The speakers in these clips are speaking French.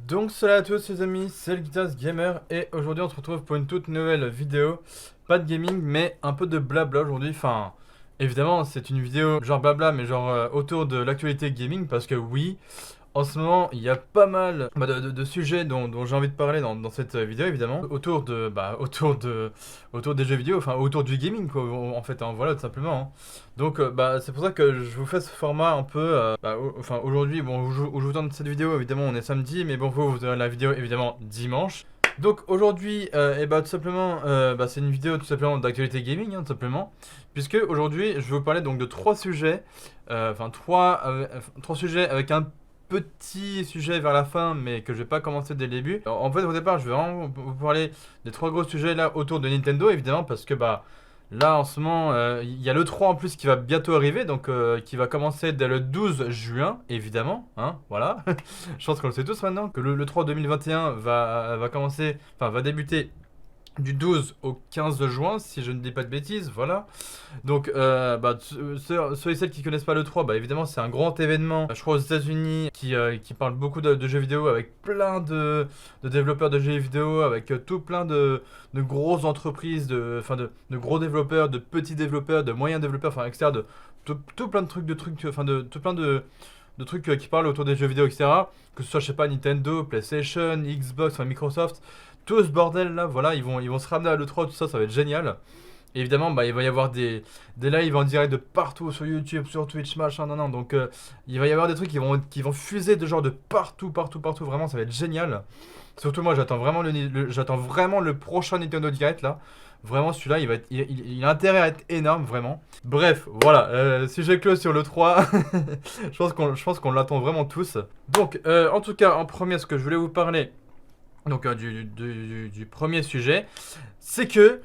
Donc salut à tous les amis, c'est le Guitars Gamer et aujourd'hui on se retrouve pour une toute nouvelle vidéo. Pas de gaming mais un peu de blabla aujourd'hui, enfin évidemment c'est une vidéo genre blabla mais genre autour de l'actualité gaming parce que oui, en ce moment il y a pas mal de sujets dont j'ai envie de parler dans cette vidéo évidemment. Autour des jeux vidéo, enfin autour du gaming quoi en fait, hein, voilà tout simplement. Hein. Donc c'est pour ça que je vous fais ce format un peu, enfin aujourd'hui, bon où je vous tourne cette vidéo évidemment on est samedi mais bon vous aurez la vidéo évidemment dimanche. Donc aujourd'hui, tout simplement, c'est une vidéo tout simplement d'actualité gaming, hein, tout simplement, puisque aujourd'hui je vais vous parler donc de trois sujets, trois sujets avec un petit sujet vers la fin, mais que je vais pas commencer dès le début. En fait, au départ, je vais vraiment vous parler des trois gros sujets là autour de Nintendo, évidemment, parce que là en ce moment, il y a le 3 en plus qui va bientôt arriver, donc qui va commencer dès le 12 juin, évidemment, hein, voilà. Je pense qu'on le sait tous maintenant, que le 3 2021 va commencer, enfin va débuter du 12 au 15 juin, si je ne dis pas de bêtises, voilà. Donc, ceux et celles qui connaissent pas le 3, évidemment, c'est un grand événement, je crois aux États-Unis, qui parle beaucoup de jeux vidéo avec plein de développeurs de jeux vidéo, avec tout plein de grosses entreprises, de gros développeurs, de petits développeurs, de moyens développeurs, enfin, etc. Tout plein de trucs, tout plein de trucs qui parlent autour des jeux vidéo, etc. Que ce soit, je sais pas, Nintendo, PlayStation, Xbox, enfin Microsoft, tout ce bordel là, voilà, ils vont se ramener à l'E3, tout ça, ça va être génial. Et évidemment, il va y avoir des lives en direct de partout sur YouTube, sur Twitch, machin, non, non. Donc, il va y avoir des trucs qui vont fuser de genre de partout, partout, partout. Vraiment, ça va être génial. Surtout moi, j'attends vraiment j'attends vraiment le prochain Nintendo Direct là. Vraiment, celui-là, il a intérêt à être énorme, vraiment. Bref, voilà, sujet clos sur le 3. Je pense qu'on l'attend vraiment tous. Donc, en tout cas, en premier, ce que je voulais vous parler, donc du premier sujet, c'est que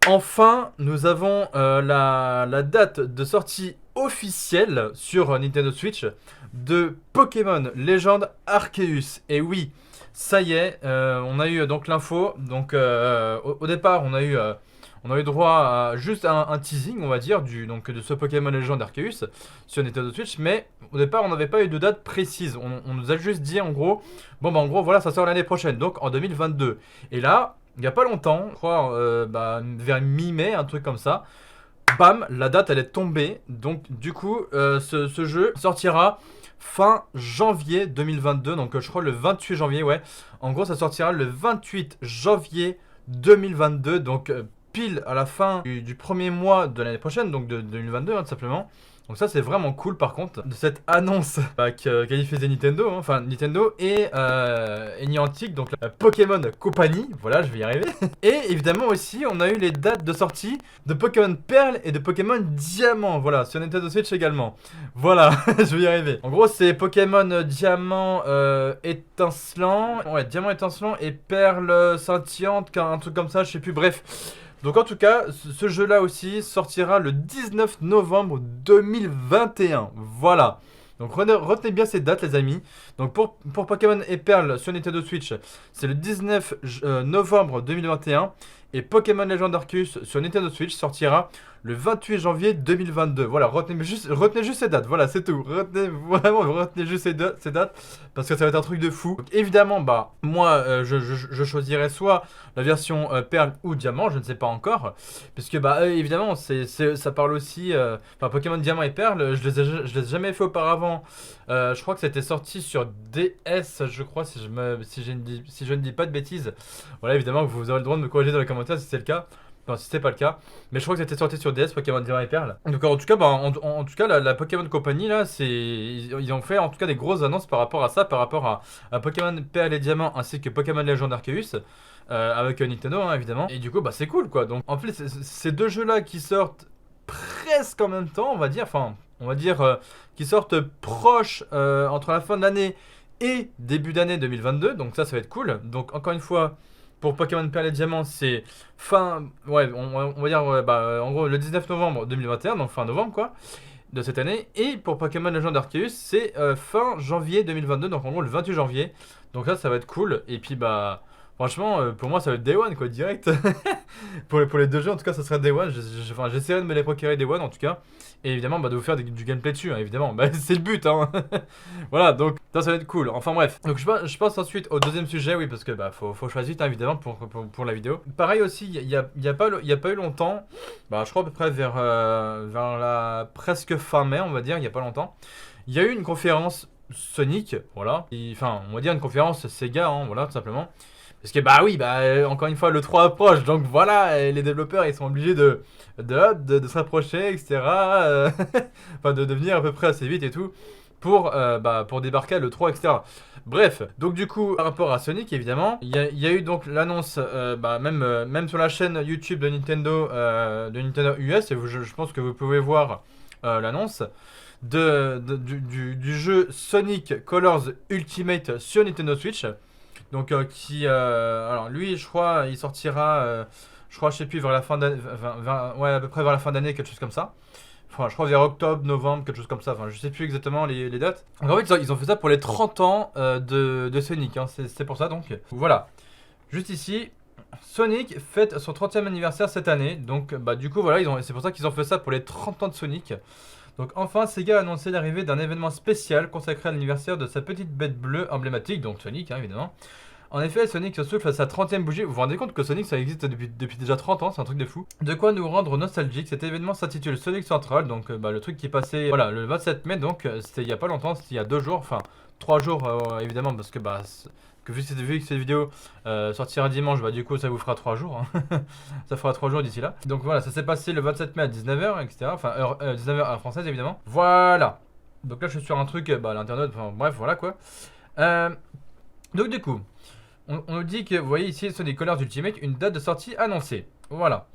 enfin nous avons la date de sortie officielle sur Nintendo Switch de Pokémon Legend Arceus. Et oui, ça y est, on a eu donc l'info. Donc au départ, on a eu droit à juste un teasing, on va dire, de ce Pokémon Legend Arceus sur Nintendo Switch, mais au départ, on n'avait pas eu de date précise. On nous a juste dit en gros, en gros, voilà, ça sort l'année prochaine, donc en 2022. Et là, il n'y a pas longtemps, je crois, vers mi-mai, un truc comme ça, bam, la date elle est tombée. Donc, du coup, ce jeu sortira fin janvier 2022, donc je crois le 28 janvier, ouais. En gros, ça sortira le 28 janvier 2022, donc pile à la fin du premier mois de l'année prochaine, donc de 2022, hein, tout simplement. Donc ça c'est vraiment cool par contre de cette annonce qu'a diffusé Nintendo, hein, enfin Nintendo et Niantic, donc la Pokémon Company, voilà je vais y arriver. Et évidemment aussi on a eu les dates de sortie de Pokémon Perle et de Pokémon Diamant, voilà sur Nintendo Switch également. Voilà, je vais y arriver. En gros c'est Pokémon Diamant étincelant, ouais Diamant étincelant et Perle scintillante, un truc comme ça, je sais plus, bref. Donc en tout cas, ce jeu-là aussi sortira le 19 novembre 2021. Voilà. Donc retenez bien ces dates les amis. Donc pour Pokémon et Perle sur Nintendo Switch, c'est le 19 novembre 2021. Et Pokémon Legend Arceus sur Nintendo Switch sortira le 28 janvier 2022. Voilà, retenez juste ces dates. Voilà, c'est tout. Retenez juste ces dates parce que ça va être un truc de fou. Donc, évidemment, moi, je choisirais soit la version Perle ou Diamant, je ne sais pas encore. Puisque, évidemment, ça parle aussi. Pokémon Diamant et Perle, je les ai jamais fait auparavant. Je crois que c'était sorti sur DS, je crois, si je ne dis pas de bêtises. Voilà, évidemment, vous aurez le droit de me corriger dans les commentaires si c'est le cas. Enfin, si c'est pas le cas. Mais je crois que c'était sorti sur DS, Pokémon Diamant et Perle. Donc, en tout cas, en tout cas la Pokémon Company, là, ils ont fait en tout cas des grosses annonces par rapport à ça, par rapport à Pokémon Perle et Diamant, ainsi que Pokémon Legend Arceus. Avec Nintendo, hein, évidemment. Et du coup, c'est cool, quoi. Donc, en fait, ces deux jeux-là qui sortent presque en même temps, on va dire. Enfin, on va dire qui sortent proches entre la fin de l'année et début d'année 2022. Donc, ça va être cool. Donc, encore une fois. Pour Pokémon Perle et Diamant, c'est on va dire, en gros, le 19 novembre 2021, donc fin novembre, quoi, de cette année. Et pour Pokémon Legend Arceus, c'est fin janvier 2022, donc en gros, le 28 janvier. Donc ça va être cool. Et puis, Franchement, pour moi, ça va être Day One, quoi, direct. Pour les deux jeux, en tout cas, ça serait Day One. Enfin, j'essaierai de me les procurer Day One, en tout cas. Et évidemment, bah, de vous faire du gameplay dessus, hein, évidemment. Bah, c'est le but, hein. Voilà, donc ça va être cool. Enfin, bref. Donc, je passe ensuite au deuxième sujet, oui, parce que bah, faut choisir vite, hein, évidemment, pour la vidéo. Pareil aussi, il y a pas eu longtemps, bah, je crois à peu près vers la presque fin mai, on va dire, il y a pas longtemps. Il y a eu une conférence Sonic, voilà. Enfin, on va dire une conférence Sega, hein, voilà, tout simplement. Parce que bah oui, bah encore une fois le 3 approche, donc voilà, les développeurs ils sont obligés de se rapprocher, etc. Enfin de devenir à peu près assez vite et tout pour débarquer le 3, etc. Bref, donc du coup par rapport à Sonic évidemment, il y a eu donc l'annonce, même sur la chaîne YouTube de Nintendo US, et je pense que vous pouvez voir l'annonce du jeu Sonic Colors Ultimate sur Nintendo Switch. Donc alors lui je crois il sortira je crois je sais plus vers la fin d'année, ouais à peu près vers la fin d'année, quelque chose comme ça. Enfin je crois vers octobre, novembre, quelque chose comme ça, enfin je sais plus exactement les dates. Donc en fait ils ont fait ça pour les 30 ans de Sonic, hein. C'est pour ça donc. Voilà, juste ici Sonic fête son 30e anniversaire cette année, donc bah du coup voilà c'est pour ça qu'ils ont fait ça pour les 30 ans de Sonic. Donc enfin, Sega a annoncé l'arrivée d'un événement spécial consacré à l'anniversaire de sa petite bête bleue emblématique, donc Sonic, hein, évidemment. En effet, Sonic se souffle à sa 30e bougie. Vous vous rendez compte que Sonic ça existe depuis déjà 30 ans, c'est un truc de fou. De quoi nous rendre nostalgiques. Cet événement s'intitule Sonic Central, donc le truc qui est passé voilà, le 27 mai, donc c'était il y a pas longtemps, c'était il y a 2 jours, enfin 3 jours évidemment, parce que vu que cette vidéo sortira dimanche, bah du coup ça vous fera 3 jours. Hein. Ça fera 3 jours d'ici là. Donc voilà, ça s'est passé le 27 mai à 19h, etc. Enfin, 19h à française évidemment. Voilà. Donc là je suis sur un truc, l'internet, enfin bref, voilà quoi. Euh, donc du coup, on nous dit que, vous voyez ici, Sonic Colors Ultimate, une date de sortie annoncée. Voilà.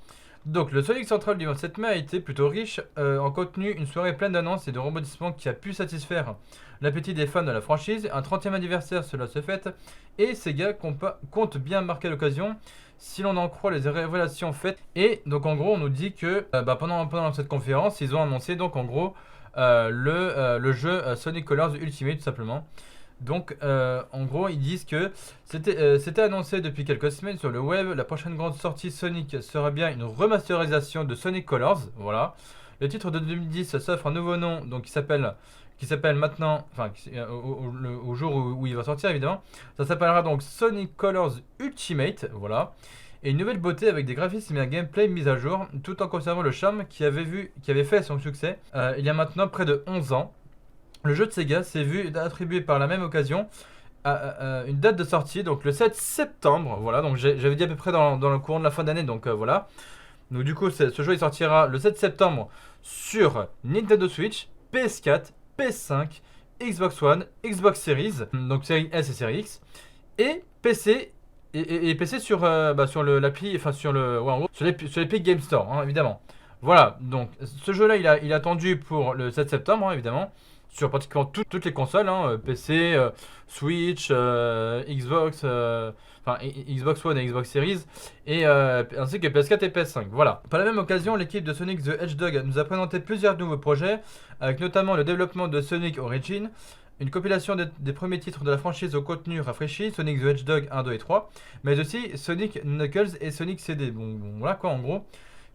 Donc le Sonic Central du 27 mai a été plutôt riche en contenu, une soirée pleine d'annonces et de rebondissements qui a pu satisfaire l'appétit des fans de la franchise. Un 30e anniversaire, cela se fête, et Sega compte bien marquer l'occasion si l'on en croit les révélations faites. Et donc en gros on nous dit que pendant cette conférence ils ont annoncé donc en gros le jeu Sonic Colors Ultimate tout simplement. Donc, en gros, ils disent que c'était annoncé depuis quelques semaines sur le web. La prochaine grande sortie Sonic sera bien une remasterisation de Sonic Colors. Voilà. Le titre de 2010 s'offre un nouveau nom, donc qui s'appelle maintenant, enfin, au jour où il va sortir évidemment. Ça s'appellera donc Sonic Colors Ultimate. Voilà. Et une nouvelle beauté avec des graphismes et un gameplay mis à jour, tout en conservant le charme qui avait fait son succès il y a maintenant près de 11 ans. Le jeu de Sega s'est vu attribué par la même occasion à une date de sortie, donc le 7 septembre. Voilà, donc j'avais dit à peu près dans le courant de la fin d'année, donc voilà. Donc du coup, ce jeu il sortira le 7 septembre sur Nintendo Switch, PS4, PS5, Xbox One, Xbox Series, donc série S et série X, et PC. Et PC sur l'appli, enfin sur ouais, en gros, sur l'Epic Game Store, hein, évidemment. Voilà, donc ce jeu-là, il est attendu pour le 7 septembre, hein, évidemment, sur pratiquement toutes les consoles, hein, PC, Switch, Xbox, Xbox One et Xbox Series, et ainsi que PS4 et PS5. Voilà. Par la même occasion, l'équipe de Sonic the Hedgehog nous a présenté plusieurs nouveaux projets, avec notamment le développement de Sonic Origin, une compilation des premiers titres de la franchise au contenu rafraîchi, Sonic the Hedgehog 1, 2 et 3, mais aussi Sonic Knuckles et Sonic CD. Bon, voilà quoi en gros,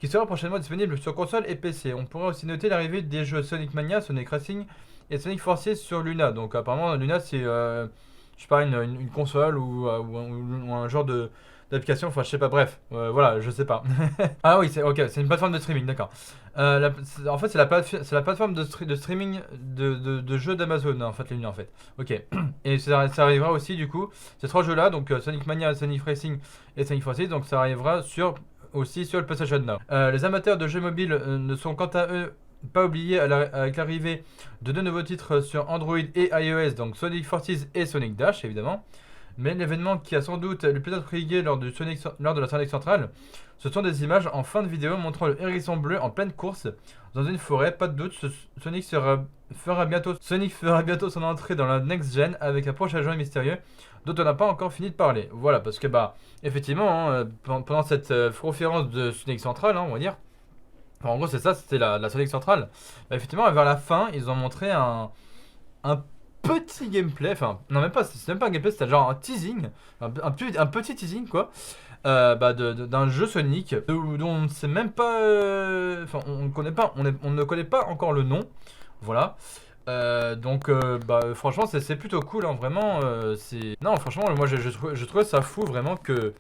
qui sera prochainement disponible sur console et PC. On pourra aussi noter l'arrivée des jeux Sonic Mania, Sonic Racing et Sonic Forces sur Luna. Donc apparemment Luna c'est je sais pas une console ou un genre d'application, enfin je sais pas, bref, voilà, je sais pas. Ah oui, c'est une plateforme de streaming, d'accord. En fait c'est la plateforme de streaming de jeux d'Amazon, en fait, Luna en fait. Ok. Et ça arrivera aussi du coup, ces 3 jeux là, donc Sonic Mania, Sonic Racing et Sonic Forces, donc ça arrivera aussi sur le PlayStation Now. Les amateurs de jeux mobiles ne sont quant à eux pas oubliés avec l'arrivée de 2 nouveaux titres sur Android et iOS, donc Sonic Forces et Sonic Dash évidemment. Mais l'événement qui a sans doute le plus intrigué lors de la Sonic Central, ce sont des images en fin de vidéo montrant le hérisson bleu en pleine course dans une forêt. Pas de doute, Sonic fera bientôt son entrée dans la next gen avec un prochain jeu mystérieux dont on n'a pas encore fini de parler. Voilà, parce que effectivement, hein, pendant cette conférence de Sonic Central, hein, on va dire, enfin, en gros c'est ça, c'était la Sonic Central. Effectivement, vers la fin, ils ont montré un petit gameplay, enfin non même pas, c'est même pas un gameplay, c'était genre un teasing, un petit teasing quoi, d'un jeu Sonic dont on ne sait même pas, enfin on ne connaît pas, on ne connaît pas encore le nom, voilà. Donc franchement c'est plutôt cool hein, vraiment c'est non franchement moi je trouvais ça fou vraiment que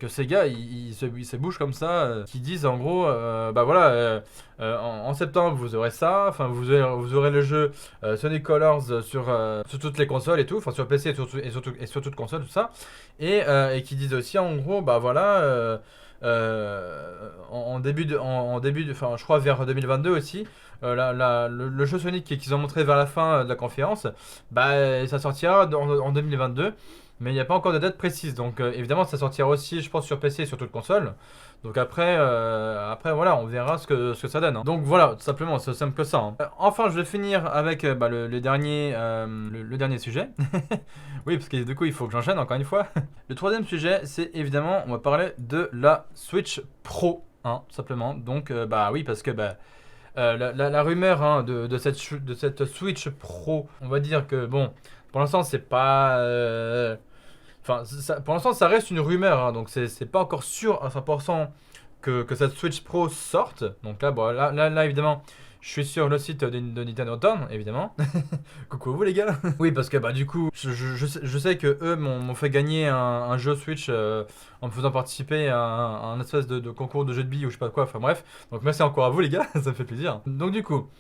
ces gars ils se bougent comme ça, qui disent en gros voilà en septembre vous aurez ça, enfin vous aurez le jeu Sonic Colors sur toutes les consoles et tout, enfin sur PC et sur toutes consoles tout ça, et qui disent aussi en gros bah voilà en début de, enfin je crois vers 2022 aussi, le jeu Sonic qu'ils ont montré vers la fin de la conférence, bah ça sortira en 2022. Mais il n'y a pas encore de date précise, donc évidemment ça sortira aussi je pense sur PC et sur toute console. Donc après voilà, on verra ce que ça donne, hein. Donc voilà, tout simplement, c'est aussi simple que ça, hein. Enfin je vais finir avec le dernier, le dernier sujet. Oui, parce que du coup il faut que j'enchaîne encore une fois. Le troisième sujet, c'est évidemment, on va parler de la Switch Pro, hein, tout simplement. Donc bah oui, parce que la rumeur hein, de cette Switch Pro, on va dire que bon, pour l'instant c'est pas... Enfin, pour l'instant ça reste une rumeur, hein, donc c'est pas encore sûr à 100% que cette Switch Pro sorte. Donc là, bon, là évidemment, je suis sur le site de Nintendo Town, évidemment. Coucou à vous les gars. Oui, parce que du coup, je sais que eux m'ont fait gagner un jeu Switch en me faisant participer à un espèce de concours de jeux de billes ou je sais pas quoi. Enfin bref. Donc merci encore à vous les gars, ça me fait plaisir. Donc du coup,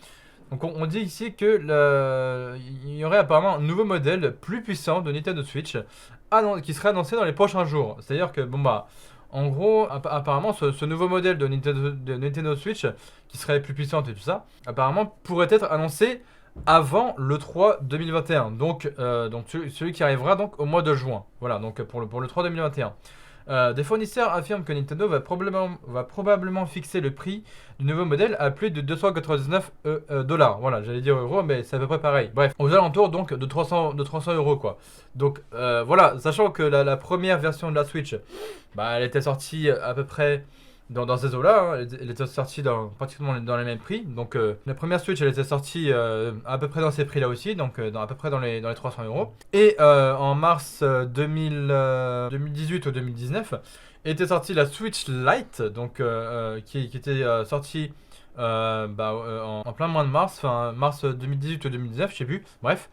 on dit ici que il y aurait apparemment un nouveau modèle plus puissant de Nintendo Switch qui serait annoncé dans les prochains jours. C'est-à-dire que bon bah en gros, apparemment, ce nouveau modèle de Nintendo Switch, qui serait plus puissante et tout ça, apparemment pourrait être annoncé avant le 3 2021. Donc celui qui arrivera donc au mois de juin. Voilà, donc pour le 3 2021. Des fournisseurs affirment que Nintendo va probablement fixer le prix du nouveau modèle à plus de 299 dollars. Voilà, j'allais dire euros, mais c'est à peu près pareil. Bref, aux alentours donc de 300 euros quoi. Donc voilà, sachant que la première version de la Switch, elle était sortie à peu près dans ces eaux-là, hein. Elle était sortie pratiquement dans les mêmes prix. Donc la première Switch, elle était sortie à peu près dans ces prix-là aussi, donc à peu près dans les 300 euros. Et en mars 2018 ou 2019, était sortie la Switch Lite, donc qui était sortie en plein mois de mars, enfin mars 2018 ou 2019, je sais plus. Bref.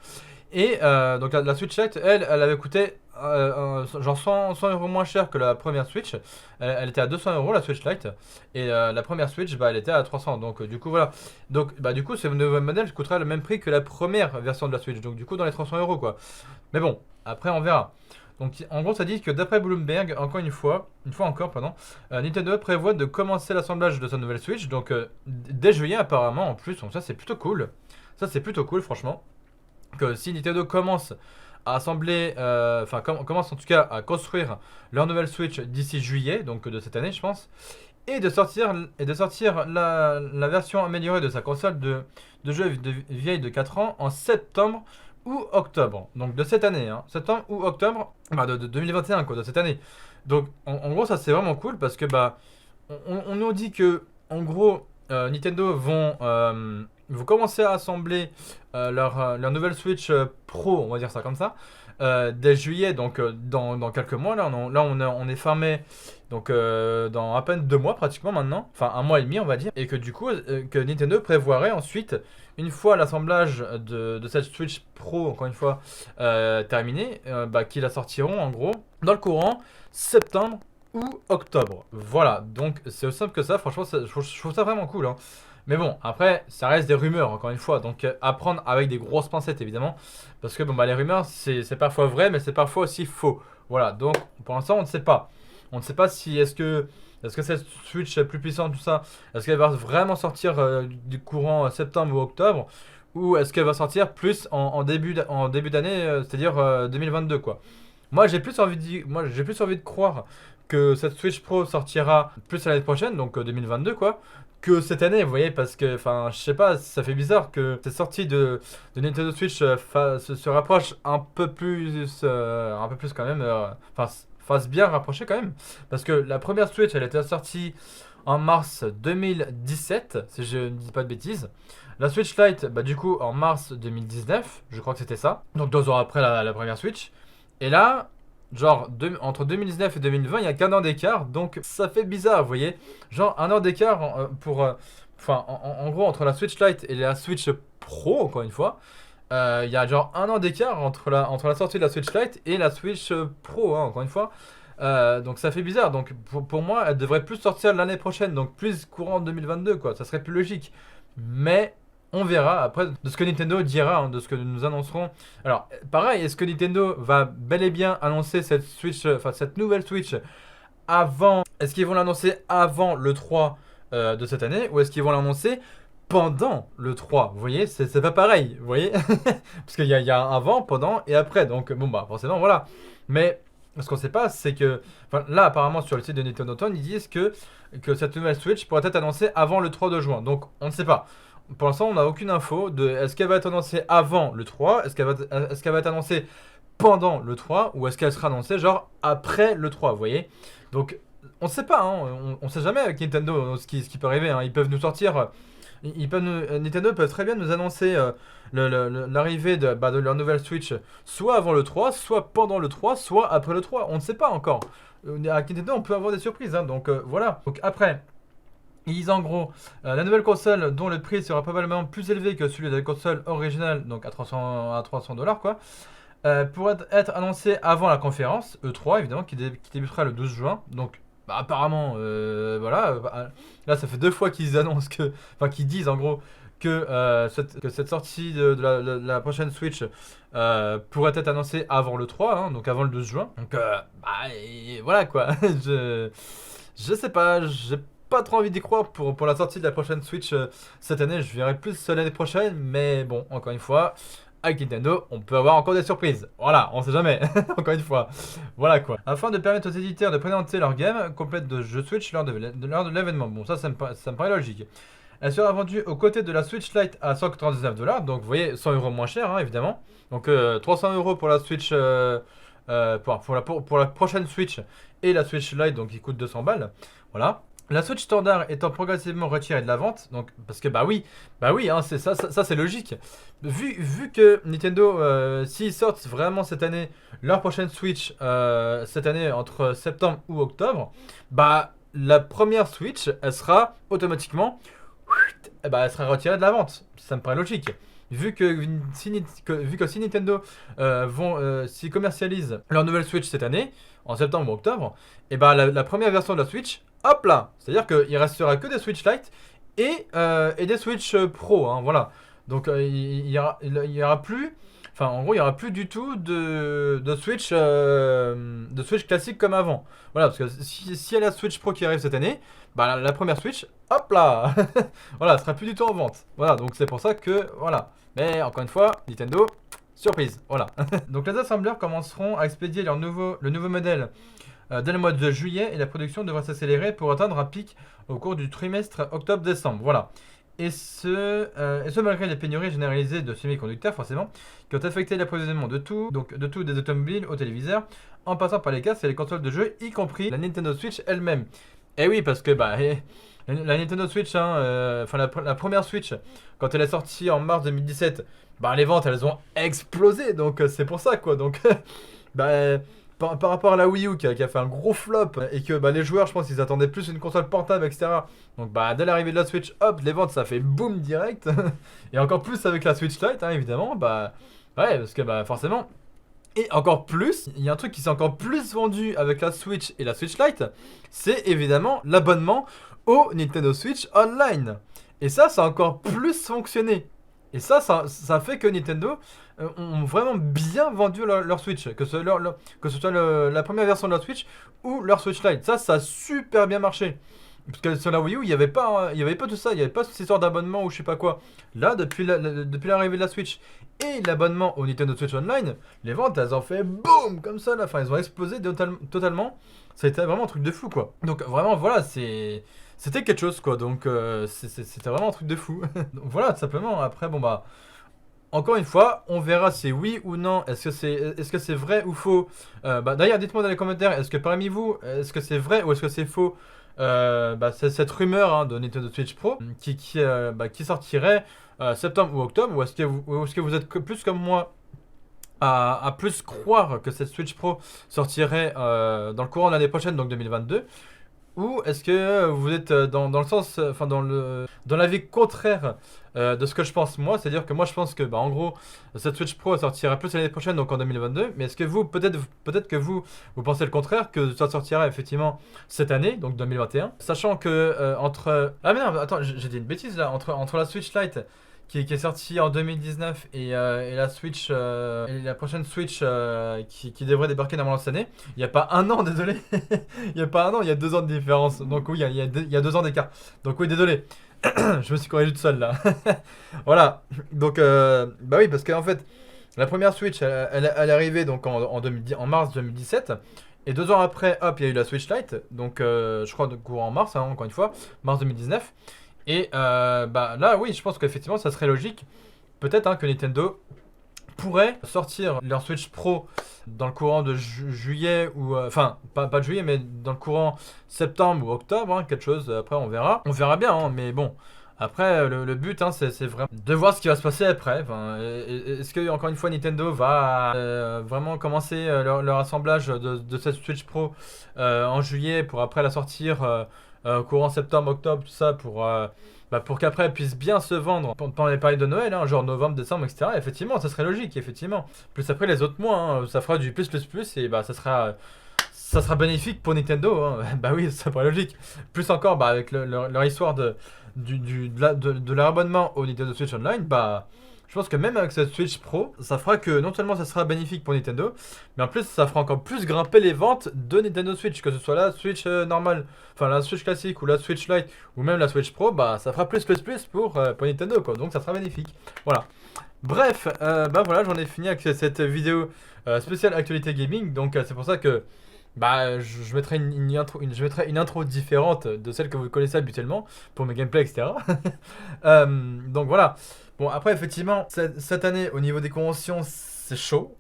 Et donc la Switch Lite, elle avait coûté genre 100 euros moins cher que la première Switch. Elle était à 200 euros la Switch Lite. Et la première Switch, elle était à 300. Donc du coup voilà. Donc du coup ce nouveau modèle coûtera le même prix que la première version de la Switch. Donc du coup dans les 300 euros quoi. Mais bon, après on verra. Donc en gros ça dit que d'après Bloomberg, encore une fois encore, pardon, Nintendo prévoit de commencer l'assemblage de sa nouvelle Switch. Donc dès juillet apparemment en plus. Donc ça c'est plutôt cool. Ça c'est plutôt cool franchement. Que si Nintendo commence à assembler, commence en tout cas à construire leur nouvelle Switch d'ici juillet, donc de cette année je pense, et de sortir la version améliorée de sa console de jeu vieille de 4 ans en septembre ou octobre, donc de cette année, hein, septembre ou octobre de 2021 quoi, de cette année. Donc en gros ça c'est vraiment cool parce que on nous dit que en gros Nintendo vont commencer à assembler leur nouvelle Switch Pro, on va dire ça comme ça, dès juillet, donc dans quelques mois. Là, on est fermé donc dans à peine 2 mois pratiquement maintenant, enfin 1 mois et demi on va dire, et que du coup que Nintendo prévoirait ensuite, une fois l'assemblage de cette Switch Pro, encore une fois terminé, qu'ils la sortiront en gros dans le courant septembre ou octobre. Voilà, donc c'est aussi simple que ça, franchement je trouve ça vraiment cool, hein. Mais bon, après, ça reste des rumeurs, encore une fois. Donc, à prendre avec des grosses pincettes, évidemment. Parce que, les rumeurs, c'est parfois vrai, mais c'est parfois aussi faux. Voilà, donc, pour l'instant, on ne sait pas. On ne sait pas si, est-ce que cette Switch est plus puissante, tout ça, est-ce qu'elle va vraiment sortir du courant septembre ou octobre, ou est-ce qu'elle va sortir plus en début d'année, c'est-à-dire 2022, quoi. Moi, j'ai plus envie de croire que cette Switch Pro sortira plus l'année prochaine, donc 2022, quoi, que cette année, vous voyez, parce que, enfin, je sais pas, ça fait bizarre que cette sortie de Nintendo Switch se rapproche un peu plus quand même, fasse bien rapprocher quand même, parce que la première Switch, elle était sortie en mars 2017, si je ne dis pas de bêtises. La Switch Lite, bah du coup en mars 2019, je crois que c'était ça. Donc 2 ans après la première Switch. Et là, genre entre 2019 et 2020, il y a qu'un an d'écart, donc ça fait bizarre, vous voyez. Genre un an d'écart enfin en gros entre la Switch Lite et la Switch Pro, encore une fois. Il y a genre un an d'écart entre la sortie de la Switch Lite et la Switch Pro, hein, encore une fois. Donc ça fait bizarre. Donc pour moi, elle devrait plus sortir l'année prochaine, donc plus courant 2022, quoi. Ça serait plus logique. Mais on verra après de ce que Nintendo dira, hein, de ce que nous annoncerons. Alors pareil, est-ce que Nintendo va bel et bien annoncer cette Switch, enfin cette nouvelle Switch avant? Est-ce qu'ils vont l'annoncer avant le 3 de cette année, ou est-ce qu'ils vont l'annoncer pendant le 3? Vous voyez, c'est pas pareil, vous voyez. Parce qu'il y a un avant, pendant et après. Donc bon bah forcément voilà. Mais ce qu'on sait pas, c'est que enfin, là apparemment sur le site de Nintendo Town, ils disent que cette nouvelle Switch pourrait être annoncée avant le 3 de juin. Donc on ne sait pas. Pour l'instant, on n'a aucune info de est-ce qu'elle va être annoncée avant le 3, est-ce qu'elle va être annoncée pendant le 3, ou est-ce qu'elle sera annoncée genre après le 3, vous voyez. Donc on ne sait pas, hein, on ne sait jamais avec Nintendo ce qui peut arriver, hein. Ils peuvent nous sortir, Nintendo peut très bien nous annoncer l'arrivée de leur nouvelle Switch soit avant le 3, soit pendant le 3, soit après le 3. On ne sait pas encore. Avec Nintendo, on peut avoir des surprises, hein, donc voilà. Donc après, ils disent en gros, la nouvelle console dont le prix sera probablement plus élevé que celui de la console originale, donc à 300 $ quoi, pourrait être annoncée avant la conférence E3 évidemment qui débutera le 12 juin. Donc bah, apparemment, voilà, là ça fait 2 fois qu'ils annoncent enfin qu'ils disent en gros que cette sortie de la prochaine Switch pourrait être annoncée avant le 3, hein, donc avant le 12 juin. Donc bah, et voilà quoi. je sais pas, j'ai pas trop envie d'y croire pour la sortie de la prochaine Switch cette année. Je verrai plus l'année prochaine, mais bon, encore une fois, avec Nintendo, on peut avoir encore des surprises. Voilà, on sait jamais. Encore une fois. Voilà quoi. Afin de permettre aux éditeurs de présenter leur gamme complète de jeux Switch lors de l'événement. Bon, ça me paraît logique. Elle sera vendue aux côtés de la Switch Lite à 199 $. Donc vous voyez, 100 € moins cher, hein, évidemment. Donc 300 € pour la Switch. Pour la prochaine Switch et la Switch Lite, donc qui coûte 200 balles. Voilà. La Switch standard étant progressivement retirée de la vente, donc parce que bah oui, hein, c'est ça c'est logique. Vu que Nintendo, s'ils sortent vraiment cette année leur prochaine Switch, cette année entre septembre ou octobre, bah la première Switch, elle sera automatiquement, elle sera retirée de la vente. Ça me paraît logique. Vu que si Nintendo s'y commercialisent leur nouvelle Switch cette année, en septembre ou octobre, et bah la première version de la Switch, hop là, c'est-à-dire qu'il restera que des Switch Lite et des Switch Pro, hein, voilà. Donc il y aura plus, enfin en gros il y aura plus du tout de Switch classique comme avant. Voilà, parce que si y a la Switch Pro qui arrive cette année, bah la première Switch, hop là, voilà, elle sera plus du tout en vente. Voilà, donc c'est pour ça que voilà. Mais encore une fois, Nintendo, surprise, voilà. Donc les assembleurs commenceront à expédier le nouveau modèle dès le mois de juillet, et la production devrait s'accélérer pour atteindre un pic au cours du trimestre octobre-décembre. Voilà. Et ce malgré les pénuries généralisées de semi-conducteurs, forcément, qui ont affecté l'approvisionnement de tout, donc de tout des automobiles aux téléviseurs, en passant par les casques et les consoles de jeux, y compris la Nintendo Switch elle-même. Et oui, parce que bah, la Nintendo Switch, hein, enfin la première Switch, quand elle est sortie en mars 2017, bah les ventes elles ont explosé, donc c'est pour ça quoi. Donc bah, par rapport à la Wii U qui a fait un gros flop, et que bah, les joueurs, je pense, ils attendaient plus une console portable, etc. Donc bah dès l'arrivée de la Switch, hop, les ventes ça fait boom direct. Et encore plus avec la Switch Lite, hein, évidemment, bah ouais, parce que bah forcément. Et encore plus, il y a un truc qui s'est encore plus vendu avec la Switch et la Switch Lite, c'est évidemment l'abonnement au Nintendo Switch Online. Et ça a encore plus fonctionné. Et ça fait que Nintendo ont vraiment bien vendu leur Switch, que ce soit la première version de leur Switch ou leur Switch Lite. Ça a super bien marché. Parce que sur la Wii U, il n'y avait pas tout ça, il n'y avait pas cette histoire d'abonnement ou je sais pas quoi. Là, depuis l'arrivée de la Switch et l'abonnement au Nintendo Switch Online, les ventes, elles ont fait boum comme ça, là. Enfin, elles ont explosé totalement. Ça a été vraiment un truc de fou, quoi. Donc, vraiment, voilà, c'était quelque chose, quoi. Donc, c'était vraiment un truc de fou. Donc, voilà, tout simplement. Après, bon, bah. Encore une fois, on verra si oui ou non. Est-ce que c'est vrai ou faux? D'ailleurs, dites-moi dans les commentaires, est-ce que parmi vous, est-ce que c'est vrai ou est-ce que c'est faux cette rumeur hein, de Nintendo Switch Pro qui sortirait septembre ou octobre, ou est-ce que vous êtes plus comme moi à plus croire que cette Switch Pro sortirait dans le courant de l'année prochaine, donc 2022, ou est-ce que vous êtes dans le sens, enfin dans l'avis contraire de ce que je pense moi, c'est-à-dire que moi je pense que en gros cette Switch Pro sortira plus l'année prochaine, donc en 2022, mais est-ce que vous peut-être que vous pensez le contraire, que ça sortira effectivement cette année, donc 2021, sachant que entre ah mais non attends j'ai dit une bêtise là, entre la Switch Lite qui est sortie en 2019 et la Switch et la prochaine Switch qui devrait débarquer normalement cette année. Il n'y a pas un an, désolé. Il n'y a pas un an, il y a 2 ans de différence. Donc oui, il y a 2 ans d'écart. Donc oui, désolé. Je me suis corrigé tout seul là. Voilà. Donc bah oui, parce qu'en fait, la première Switch, elle est arrivée donc en mars 2017. Et 2 ans après, hop, il y a eu la Switch Lite. Donc je crois de courant en mars, hein, encore une fois, mars 2019. Et là, oui, je pense qu'effectivement, ça serait logique. Peut-être hein, que Nintendo pourrait sortir leur Switch Pro dans le courant de juillet ou enfin pas de juillet mais dans le courant septembre ou octobre hein, quelque chose après on verra bien hein, mais bon après le but hein, c'est vraiment de voir ce qui va se passer après enfin, est-ce que encore une fois Nintendo va vraiment commencer leur assemblage de cette Switch Pro en juillet pour après la sortir courant septembre octobre tout ça pour qu'après elle puisse bien se vendre pendant les périodes de Noël, hein, genre novembre, décembre, etc. Effectivement, ça serait logique, effectivement. Plus après les autres mois, hein, ça fera du plus et ça sera bénéfique pour Nintendo. Hein. Bah oui, ça paraît logique. Plus encore, avec leur histoire de leur abonnement au Nintendo Switch Online, je pense que même avec cette Switch Pro, ça fera que non seulement ça sera bénéfique pour Nintendo, mais en plus ça fera encore plus grimper les ventes de Nintendo Switch, que ce soit la Switch normale, enfin la Switch classique ou la Switch Lite ou même la Switch Pro, ça fera plus pour Nintendo quoi, donc ça sera bénéfique. Voilà. Bref, voilà, j'en ai fini avec cette vidéo spéciale actualité gaming, donc c'est pour ça que je mettrai je mettrai une intro différente de celle que vous connaissez habituellement pour mes gameplays, etc. Donc voilà. Bon, après, effectivement, cette année, au niveau des conventions, c'est chaud.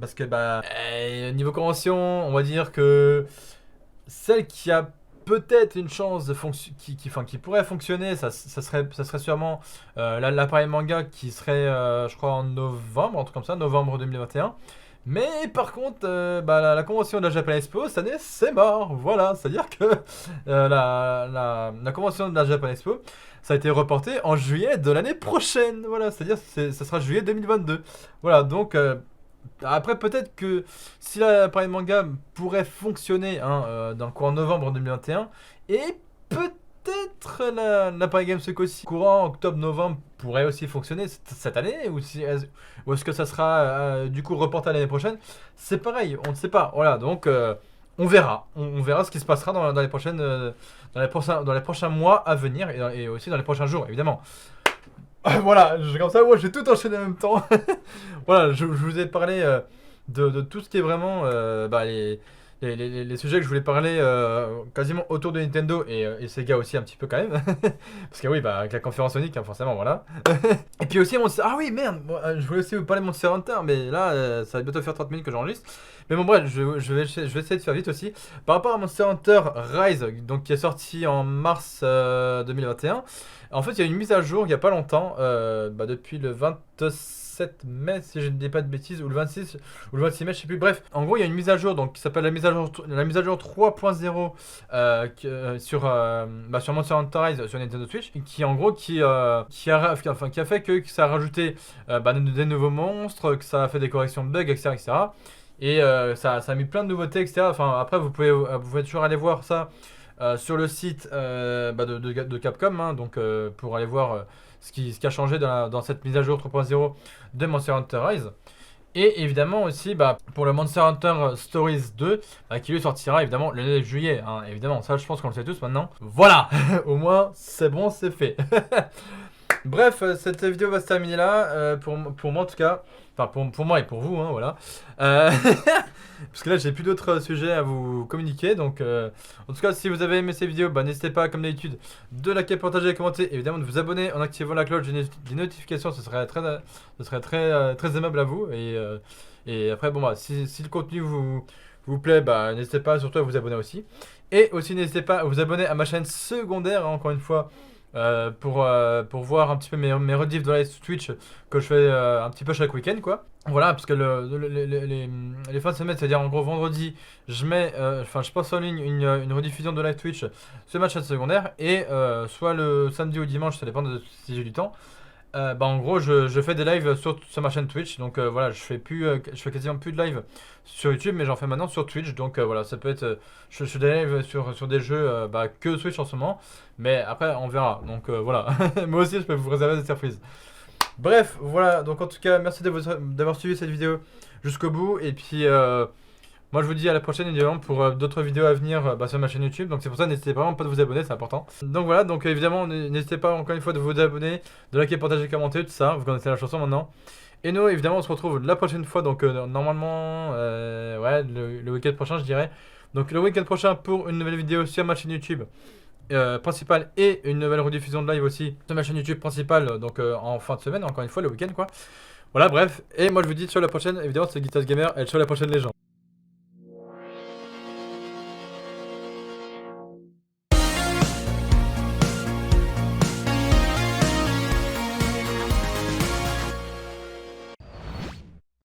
Parce que, au niveau convention, on va dire que celle qui a peut-être une chance de qui pourrait fonctionner, ça serait sûrement l'appareil manga qui serait, je crois, en novembre, un truc comme ça, novembre 2021. Mais par contre, la convention de la Japan Expo, cette année, c'est mort. Voilà, c'est-à-dire que la convention de la Japan Expo, ça a été reporté en juillet de l'année prochaine. Voilà, c'est-à-dire que ça sera juillet 2022. Voilà, donc après peut-être que si l'appareil manga pourrait fonctionner hein, dans le courant novembre 2021, et peut-être l'appareil Game aussi courant octobre-novembre pourrait aussi fonctionner cette année, ou est-ce que ça sera du coup reporté à l'année prochaine, c'est pareil, on ne sait pas. Voilà, donc on verra. On verra ce qui se passera dans les prochaines, dans les prochains mois à venir et aussi dans les prochains jours, évidemment. Voilà, comme ça, moi j'ai tout enchaîné en même temps. Voilà, je vous ai parlé de tout ce qui est vraiment les sujets que je voulais parler quasiment autour de Nintendo et Sega aussi un petit peu quand même. Parce que oui, avec la conférence Sonic, hein, forcément, voilà. Et puis aussi, ah oui, merde, je voulais aussi vous parler de Monster Hunter, mais là, ça va bientôt faire 30 minutes que j'enregistre. Mais bon, bref, je vais essayer de faire vite aussi. Par rapport à Monster Hunter Rise, donc, qui est sorti en mars 2021, en fait, il y a une mise à jour il n'y a pas longtemps, depuis le 27 mai, si je ne dis pas de bêtises, ou le 26 ou le 26 mai, je sais plus. Bref, en gros, il y a une mise à jour donc, qui s'appelle la mise à jour 3.0 sur Monster Hunter Rise sur Nintendo Switch, qui en gros qui a fait que ça a rajouté des nouveaux monstres, que ça a fait des corrections de bugs, etc. etc. Et ça a mis plein de nouveautés, etc. Enfin, après, vous pouvez toujours aller voir ça sur le site de Capcom, hein, donc pour aller voir ce qui a changé dans cette mise à jour 3.0 de Monster Hunter Rise. Et évidemment aussi pour le Monster Hunter Stories 2 qui lui sortira évidemment le 9 juillet. Hein, évidemment, ça je pense qu'on le sait tous maintenant. Voilà, au moins c'est bon, c'est fait. Bref, cette vidéo va se terminer là, pour moi en tout cas. Enfin, pour moi et pour vous, hein, voilà. Parce que là, j'ai plus d'autres sujets à vous communiquer. Donc, en tout cas, si vous avez aimé ces vidéos, n'hésitez pas, comme d'habitude, de liker, partager et commenter. Évidemment, de vous abonner en activant la cloche des notifications. Ce serait très aimable à vous. Et après, si le contenu vous plaît, n'hésitez pas surtout à vous abonner aussi. Et aussi n'hésitez pas à vous abonner à ma chaîne secondaire, hein, encore une fois, pour voir un petit peu mes rediffs de live sur Twitch que je fais un petit peu chaque week-end, quoi. Voilà, parce que les fins de semaine, c'est-à-dire en gros vendredi, je passe en ligne une rediffusion de live Twitch sur ma chaîne secondaire, et soit le samedi ou dimanche, ça dépend de si j'ai du temps. Bah en gros je fais des lives sur ma chaîne Twitch, donc voilà, je fais quasiment plus de live sur YouTube, mais j'en fais maintenant sur Twitch, donc voilà, ça peut être je fais des lives sur des jeux bah, que Switch en ce moment, mais après on verra, donc voilà. Moi aussi je peux vous réserver des surprises. Bref, voilà, donc en tout cas merci d'avoir suivi cette vidéo jusqu'au bout, et puis moi je vous dis à la prochaine évidemment pour d'autres vidéos à venir bah, sur ma chaîne YouTube. Donc c'est pour ça, n'hésitez vraiment pas de vous abonner, c'est important. Donc voilà, donc évidemment n'hésitez pas encore une fois de vous abonner, de liker, partager, commenter, tout ça, vous connaissez la chanson maintenant. Et nous évidemment on se retrouve la prochaine fois, donc normalement ouais, le week-end prochain je dirais. Donc le week-end prochain pour une nouvelle vidéo sur ma chaîne YouTube principale, et une nouvelle rediffusion de live aussi sur ma chaîne YouTube principale, donc en fin de semaine, encore une fois le week-end quoi. Voilà, bref, et moi je vous dis sur la prochaine, évidemment c'est Guitas Gamer, et sur la prochaine les gens.